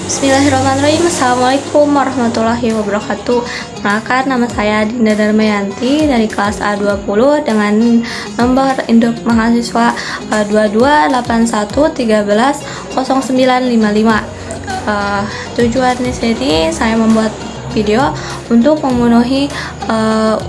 Bismillahirrahmanirrahim. Assalamualaikum warahmatullahi wabarakatuh. Perkenalkan, nama saya Dinda Darmayanti dari kelas A20 dengan nomor induk mahasiswa 2281130955. Tujuan di sini saya membuat video untuk memenuhi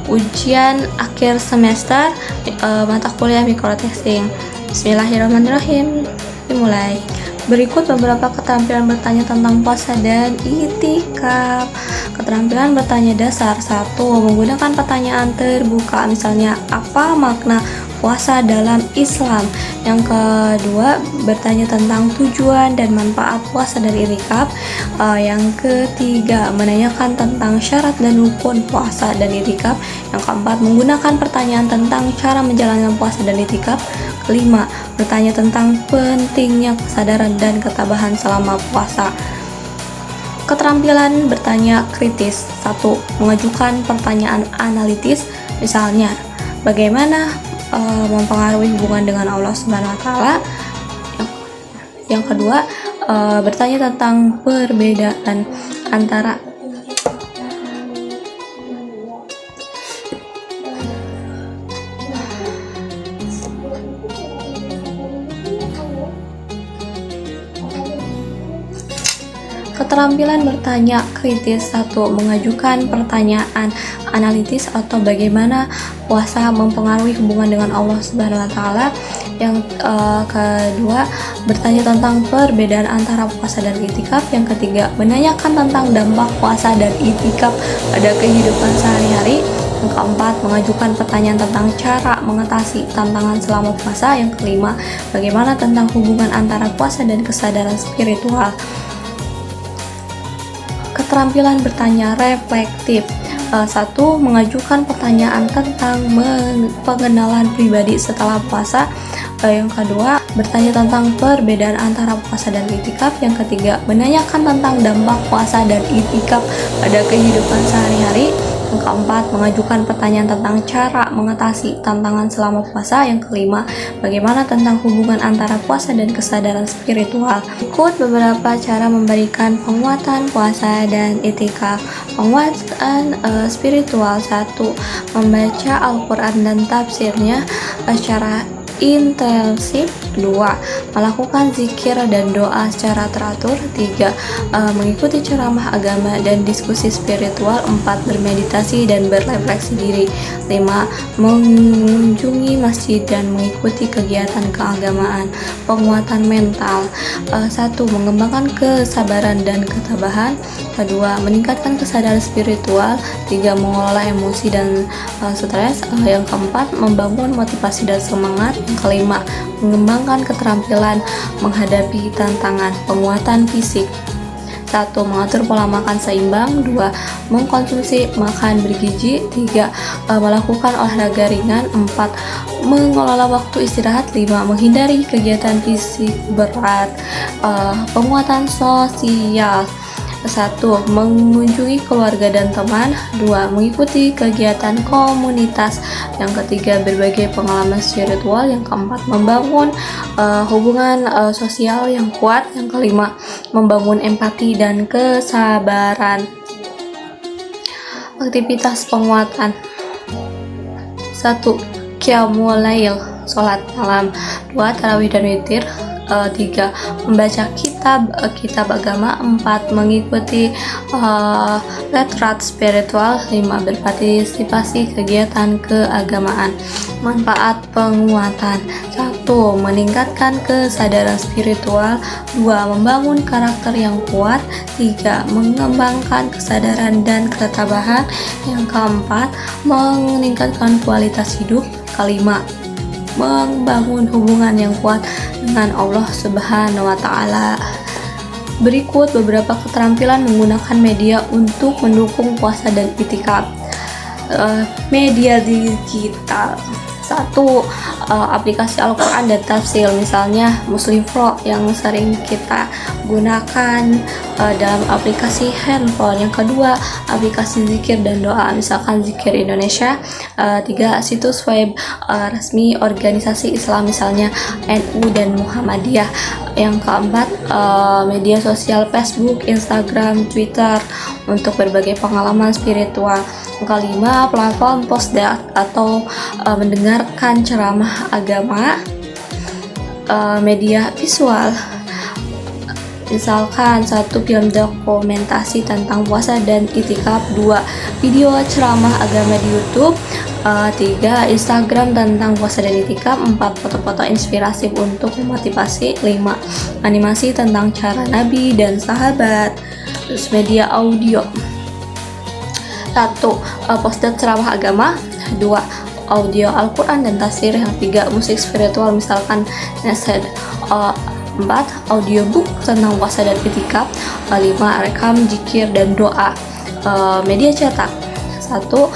ujian akhir semester mata kuliah mikrotesting. Bismillahirrahmanirrahim. Dimulai. Berikut beberapa keterampilan bertanya tentang puasa dan itikaf. Keterampilan bertanya dasar. 1. Menggunakan pertanyaan terbuka, misalnya apa makna puasa dalam Islam. Yang kedua, bertanya tentang tujuan dan manfaat puasa dan itikaf. Yang ketiga, menanyakan tentang syarat dan rukun puasa dan itikaf. Yang keempat, menggunakan pertanyaan tentang cara menjalankan puasa dan itikaf. Kelima, bertanya tentang pentingnya kesadaran dan ketabahan selama puasa. Keterampilan bertanya kritis. 1. Mengajukan pertanyaan analitis, misalnya bagaimana mempengaruhi hubungan dengan Allah Subhanahu wa taala. Yang kedua, bertanya tentang perbedaan antara Keterampilan bertanya kritis. 1. Mengajukan pertanyaan analitis atau bagaimana puasa mempengaruhi hubungan dengan Allah Subhanahu wa taala. Yang kedua, bertanya tentang perbedaan antara puasa dan itikaf. Yang ketiga, menanyakan tentang dampak puasa dan itikaf pada kehidupan sehari-hari. Yang keempat, mengajukan pertanyaan tentang cara mengatasi tantangan selama puasa. Yang kelima, bagaimana tentang hubungan antara puasa dan kesadaran spiritual. Keterampilan bertanya reflektif. 1. Mengajukan pertanyaan tentang pengenalan pribadi setelah puasa. Yang kedua, bertanya tentang perbedaan antara puasa dan itikaf. Yang ketiga, menanyakan tentang dampak puasa dan itikaf pada kehidupan sehari-hari. Yang keempat, mengajukan pertanyaan tentang cara mengatasi tantangan selama puasa. Yang kelima, bagaimana tentang hubungan antara puasa dan kesadaran spiritual. Ikut beberapa cara memberikan penguatan puasa dan itikaf. Penguatan spiritual. 1. Membaca Al-Quran dan tafsirnya secara intensif. 2. Melakukan zikir dan doa secara teratur. 3. Mengikuti ceramah agama dan diskusi spiritual. 4. Bermeditasi dan berefleksi diri. 5. Mengunjungi masjid dan mengikuti kegiatan keagamaan. Penguatan mental. 1. Mengembangkan kesabaran dan ketabahan. 2. Meningkatkan kesadaran spiritual. 3. Mengelola emosi dan stres. Yang keempat, membangun motivasi dan semangat. Yang kelima, mengembangkan keterampilan menghadapi tantangan. Penguatan fisik. 1. Mengatur pola makan seimbang. 2. Mengkonsumsi makan bergizi. 3. Melakukan olahraga ringan. 4. Mengelola waktu istirahat. 5. Menghindari kegiatan fisik berat. Penguatan sosial. 1. Mengunjungi keluarga dan teman. 2. Mengikuti kegiatan komunitas. Yang ketiga, berbagai pengalaman spiritual. Yang keempat, membangun hubungan sosial yang kuat. Yang kelima, membangun empati dan kesabaran. Aktivitas penguatan. 1. Qiyamul Lail, sholat malam. 2. Tarawih dan witir. 3. Membaca kitab agama. 4. Mengikuti retreat spiritual. 5. Berpartisipasi kegiatan keagamaan. Manfaat penguatan. 1. Meningkatkan kesadaran spiritual. 2. Membangun karakter yang kuat. 3. Mengembangkan kesadaran dan ketabahan. Yang keempat, meningkatkan kualitas hidup. Kelima, membangun hubungan yang kuat dengan Allah Subhanahu wa taala. Berikut beberapa keterampilan menggunakan media untuk mendukung puasa dan itikaf. Media digital. 1. aplikasi Al-Quran dan tafsir, misalnya Muslim Pro yang sering kita gunakan dalam aplikasi handphone. Yang kedua, aplikasi zikir dan doa, misalkan Zikir Indonesia. Tiga, situs web resmi organisasi Islam, misalnya NU dan Muhammadiyah. Yang keempat, media sosial Facebook, Instagram, Twitter untuk berbagai pengalaman spiritual. Yang kelima, platform postdat atau mendengarkan ceramah agama. Media visual, misalkan satu, film dokumentasi tentang puasa dan itikaf. Dua, video ceramah agama di YouTube. Tiga, Instagram tentang puasa dan itikaf. Empat, foto-foto inspiratif untuk memotivasi. Lima, animasi tentang cara Nabi dan sahabat. Terus media audio, satu, poster ceramah agama. Dua, audio Al-Quran dan tafsir. Yang tiga, musik spiritual, misalkan Nased. Empat, audiobook tentang puasa dan itikaf. Lima, rekam zikir dan doa. Media cetak, satu,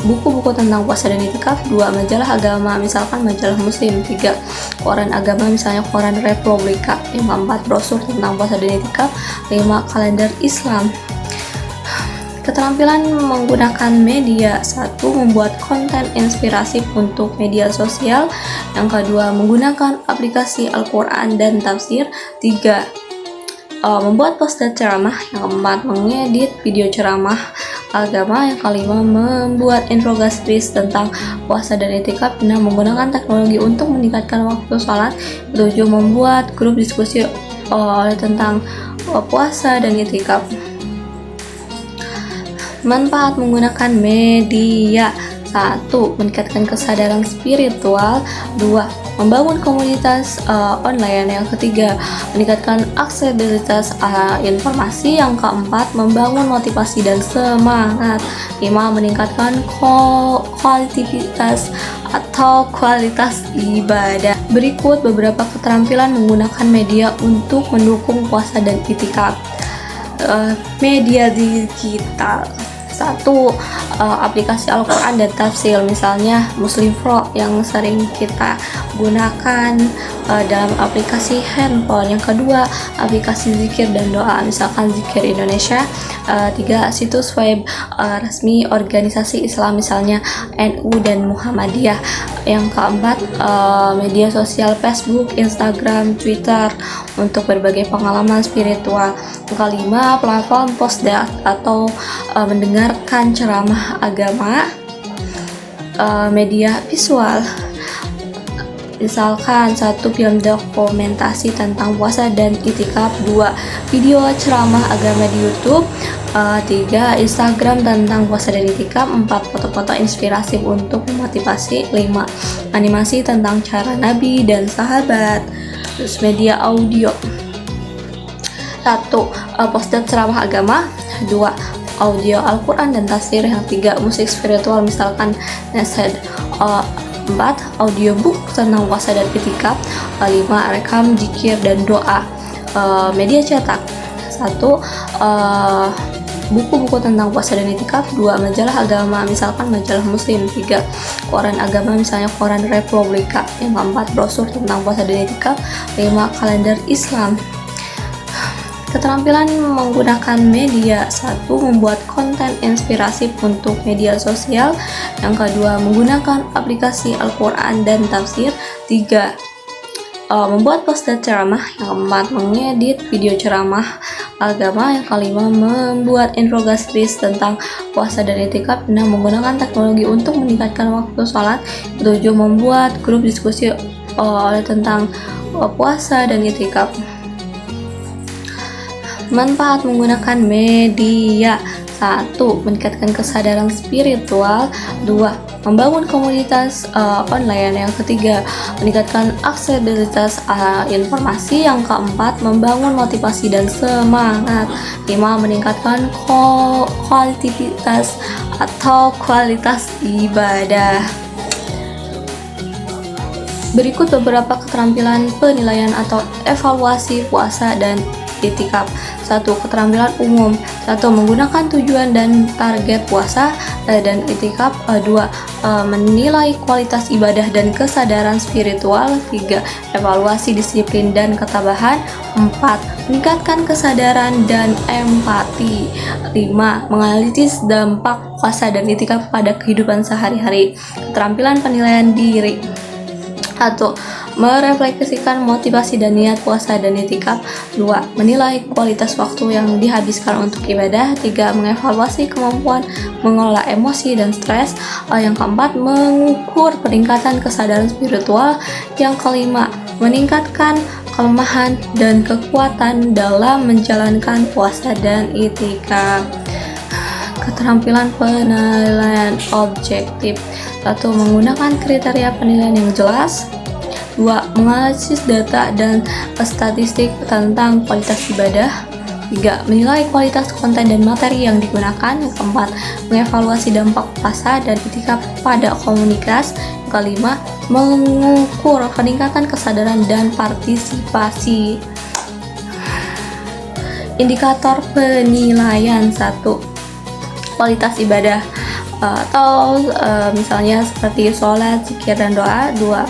buku-buku tentang puasa dan itikaf. Dua, majalah agama, misalkan majalah Muslim. Tiga, koran agama, misalnya koran Republika. Lima, empat, brosur tentang puasa dan itikaf. Lima, kalender Islam. Keterampilan menggunakan media, satu, membuat konten inspiratif untuk media sosial. Yang kedua, menggunakan aplikasi Al-Quran dan tafsir. Tiga, membuat poster ceramah. Yang keempat, mengedit video ceramah agama. Yang kelima, membuat infografis tentang puasa dan itikaf. Enam, menggunakan teknologi untuk meningkatkan waktu sholat. Tujuh, membuat grup diskusi tentang puasa dan itikaf. Manfaat menggunakan media, satu, meningkatkan kesadaran spiritual. Dua, membangun komunitas online. Yang ketiga, meningkatkan aksesibilitas informasi. Yang keempat, membangun motivasi dan semangat. Lima, meningkatkan kualitas atau kualitas ibadah. Berikut beberapa keterampilan menggunakan media untuk mendukung puasa dan itikaf. Media digital, satu, aplikasi Al-Quran dan tafsir, misalnya Muslim Pro yang sering kita gunakan dalam aplikasi handphone. Yang kedua, aplikasi zikir dan doa, misalkan Zikir Indonesia. Tiga, situs web resmi organisasi Islam, misalnya NU dan Muhammadiyah. Yang keempat, media sosial Facebook, Instagram, Twitter untuk berbagai pengalaman spiritual. Yang kelima, platform postdat atau mendengarkan ceramah agama. Media visual, misalkan satu, film dokumentasi tentang puasa dan itikaf. Dua, video ceramah agama di YouTube. Tiga, Instagram tentang puasa dan itikaf. Empat, foto-foto inspiratif untuk memotivasi. Lima, animasi tentang cara Nabi dan sahabat. Terus media audio, satu, poster ceramah agama. Dua, audio Al-Quran dan tafsir. Yang tiga, musik spiritual, misalkan Nased. Empat, audiobook tentang puasa dan itikaf. Lima, rekam zikir dan doa. Media cetak, satu, buku-buku tentang puasa dan itikaf. Dua, majalah agama, misalkan majalah Muslim. Tiga, koran agama, misalnya koran Republika. Yang keempat, brosur tentang puasa dan itikaf. Lima, kalender Islam. Keterampilan menggunakan media, satu, membuat konten inspiratif untuk media sosial. Yang kedua, menggunakan aplikasi Al-Quran dan tafsir. Tiga, membuat poster ceramah. Yang keempat, mengedit video ceramah agama. Yang kelima, membuat infografis tentang puasa dan itikaf. Enam, menggunakan teknologi untuk meningkatkan waktu sholat. Tujuh, membuat grup diskusi tentang puasa dan itikaf. Manfaat menggunakan media, satu, meningkatkan kesadaran spiritual. Dua, membangun komunitas online. Yang ketiga, meningkatkan aksesibilitas informasi. Yang keempat, membangun motivasi dan semangat. Lima, meningkatkan kualitas atau kualitas ibadah. Berikut beberapa keterampilan penilaian atau evaluasi puasa dan itikaf. Satu, keterampilan umum. Satu, menggunakan tujuan dan target puasa dan itikaf. Dua, menilai kualitas ibadah dan kesadaran spiritual. 3. Evaluasi disiplin dan ketabahan. 4. Meningkatkan kesadaran dan empati. 5. Menganalisis dampak puasa dan itikaf pada kehidupan sehari-hari. Keterampilan penilaian diri. 1. Merefleksikan motivasi dan niat puasa dan itikaf. 2. Menilai kualitas waktu yang dihabiskan untuk ibadah. 3. Mengevaluasi kemampuan mengelola emosi dan stres. Yang keempat, mengukur peningkatan kesadaran spiritual. Yang kelima, meningkatkan kelemahan dan kekuatan dalam menjalankan puasa dan itikaf. Keterampilan penilaian objektif. 1. Menggunakan kriteria penilaian yang jelas. 2. Menganalisis data dan statistik tentang kualitas ibadah. 3. Menilai kualitas konten dan materi yang digunakan. Yang keempat, mengevaluasi dampak puasa dan itikaf pada komunitas. Yang kelima, mengukur peningkatan kesadaran dan partisipasi. Indikator penilaian. 1. Kualitas ibadah atau misalnya seperti sholat, zikir, dan doa. 2.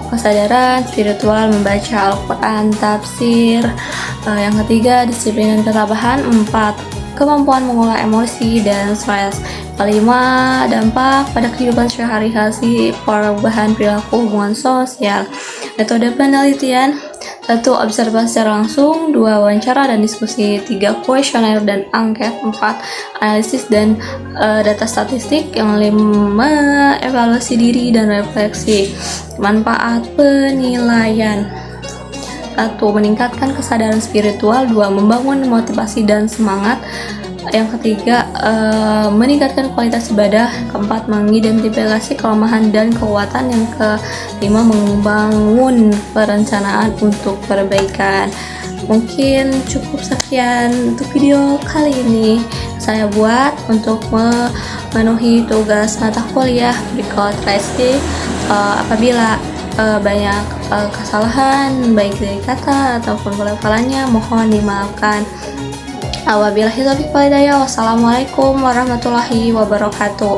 Kesadaran spiritual, membaca Al-Quran, tafsir. Yang ketiga, disiplin dan ketabahan. 4. Kemampuan mengolah emosi dan stres. 5. Dampak pada kehidupan sehari-hari, perubahan perilaku, hubungan sosial. Metode penelitian. 1. Observasi secara langsung. 2. Wawancara dan diskusi. 3. Kuesioner dan angket. 4. Analisis dan data statistik. Yang 5. Evaluasi diri dan refleksi. Manfaat penilaian. 1. Meningkatkan kesadaran spiritual. 2. Membangun motivasi dan semangat. Yang ketiga, meningkatkan kualitas ibadah. Keempat, mengidentifikasi kelemahan dan kekuatan. Yang kelima, membangun perencanaan untuk perbaikan. Mungkin cukup sekian untuk video kali ini saya buat untuk memenuhi tugas mata kuliah berikut resti. Apabila banyak kesalahan baik dari kata ataupun pelafalannya, mohon dimaafkan. Wabillahi taufiq wal hidayah. Wassalamualaikum warahmatullahi wabarakatuh.